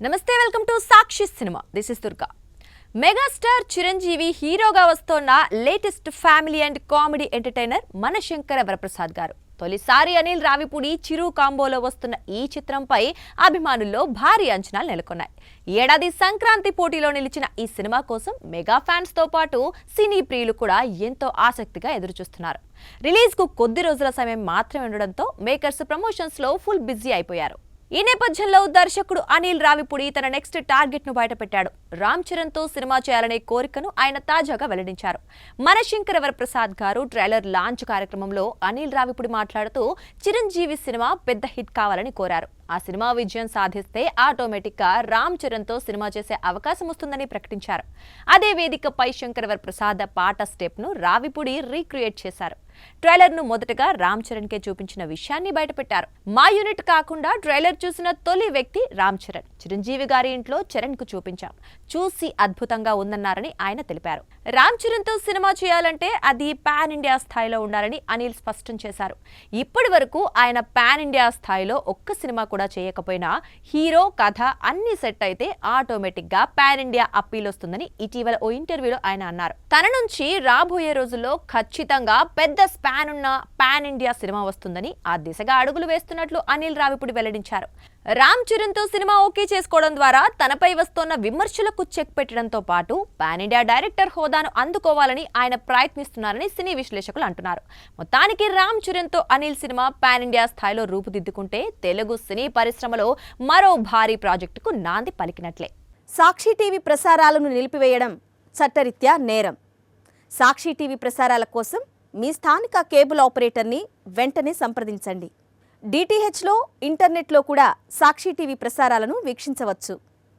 నమస్తే welcome to Sakshi cinema. This is Durga. Megastar Chiranjeevi హీరోగా వస్తోన్న latest family and comedy entertainer Mana Shankara Varaprasad Garu. తొలిసారి అనిల్ రావిపూడి చిరు కాంబోలో వస్తున్న ఈ చిత్రంపై అభిమానుల్లో భారీ అంచనాలు నెలకొన్నాయి. ఏడాది సంక్రాంతి పోటీలో నిలిచిన ఈ సినిమా కోసం మెగా ఫ్యాన్స్ తో పాటు సినీ ప్రియులు కూడా ఎంతో ఆసక్తిగా ఎదురుచూస్తున్నారు. రిలీజ్ కు కొద్ది రోజుల సమయం మాత్రమే ఉండడంతో మేకర్స్ ప్రమోషన్స్ లో ఫుల్ బిజీ అయిపోయారు. ఈ నేపథ్యంలో దర్శకుడు అనిల్ రావిపూడి తన నెక్స్ట్ టార్గెట్ ను బయటపెట్టాడు. రామ్ చరణ్ తో సినిమా చేయాలనే కోరికను ఆయన తాజాగా వెల్లడించారు. మనశంకర వరప్రసాద్ గారు ట్రైలర్ లాంచ్ కార్యక్రమంలో అనిల్ రావిపూడి మాట్లాడుతూ చిరంజీవి సినిమా పెద్ద హిట్ కావాలని కోరారు. ఆ సినిమా విజయం సాధిస్తే ఆటోమేటిక్ గా రామ్ చరణ్ తో సినిమా చేసే అవకాశం వస్తుందని ప్రకటించారు. అదే వేదికపై శంకర వరప్రసాద్ పాట స్టెప్ ను రావిపూడి రీక్రియేట్ చేశారు. ట్రైలర్ ను మొదటగా రామ్ చరణ్ కే చూపించిన విషయాన్ని బయటపెట్టారు. మా యూనిట్ కాకుండా ట్రైలర్ చూసిన తొలి వ్యక్తి రామ్ చరణ్. చిరంజీవి గారి ఇంట్లో చరణ్ కు చూపించాం, చూసి అద్భుతంగా ఉందన్నారని ఆయన తెలిపారు. రామ్ చరణ్ తో సినిమా చేయాలంటే అది పాన్ ఇండియా స్థాయిలో ఉండాలని అనిల్ స్పష్టం చేశారు. ఇప్పటి వరకు ఆయన పాన్ ఇండియా స్థాయిలో ఒక్క సినిమా కూడా చేయకపోయినా హీరో కథ అన్ని సెట్ అయితే ఆటోమేటిక్ గా పాన్ ఇండియా అప్పీల్ వస్తుందని ఇటీవల ఓ ఇంటర్వ్యూలో ఆయన అన్నారు. తన నుంచి రాబోయే రోజుల్లో ఖచ్చితంగా పెద్ద స్పాన్ ఉన్న పాన్ ఇండియా సినిమా వస్తుందని ఆ దిశగా అడుగులు వేస్తున్నట్లు అనిల్ రావిపూడి వెల్లడించారు. రామ్ చరణ్ తో సినిమా ఓకే చేసుకోవడం ద్వారా తనపై వస్తోన్న విమర్శలకు చెక్ పెట్టడంతో పాటు పాన్ ఇండియా డైరెక్టర్ హోదాను అందుకోవాలని ఆయన ప్రయత్నిస్తున్నారని సినీ విశ్లేషకులు అంటున్నారు. మొత్తానికి రామ్ చరణ్ తో అనిల్ సినిమా పాన్ ఇండియా స్థాయిలో రూపుదిద్దుకుంటే తెలుగు సినీ పరిశ్రమలో మరో భారీ ప్రాజెక్టుకు నాంది పలికినట్లే. సాక్షి టీవీ ప్రసారాలను నిలిపివేయడం చట్టరీత్యా నేరం. సాక్షి టీవీ ప్రసారాల కోసం మీ స్థానిక కేబుల్ ఆపరేటర్ని వెంటనే సంప్రదించండి. డిటిహెచ్లో, ఇంటర్నెట్లో కూడా సాక్షి టీవీ ప్రసారాలను వీక్షించవచ్చు.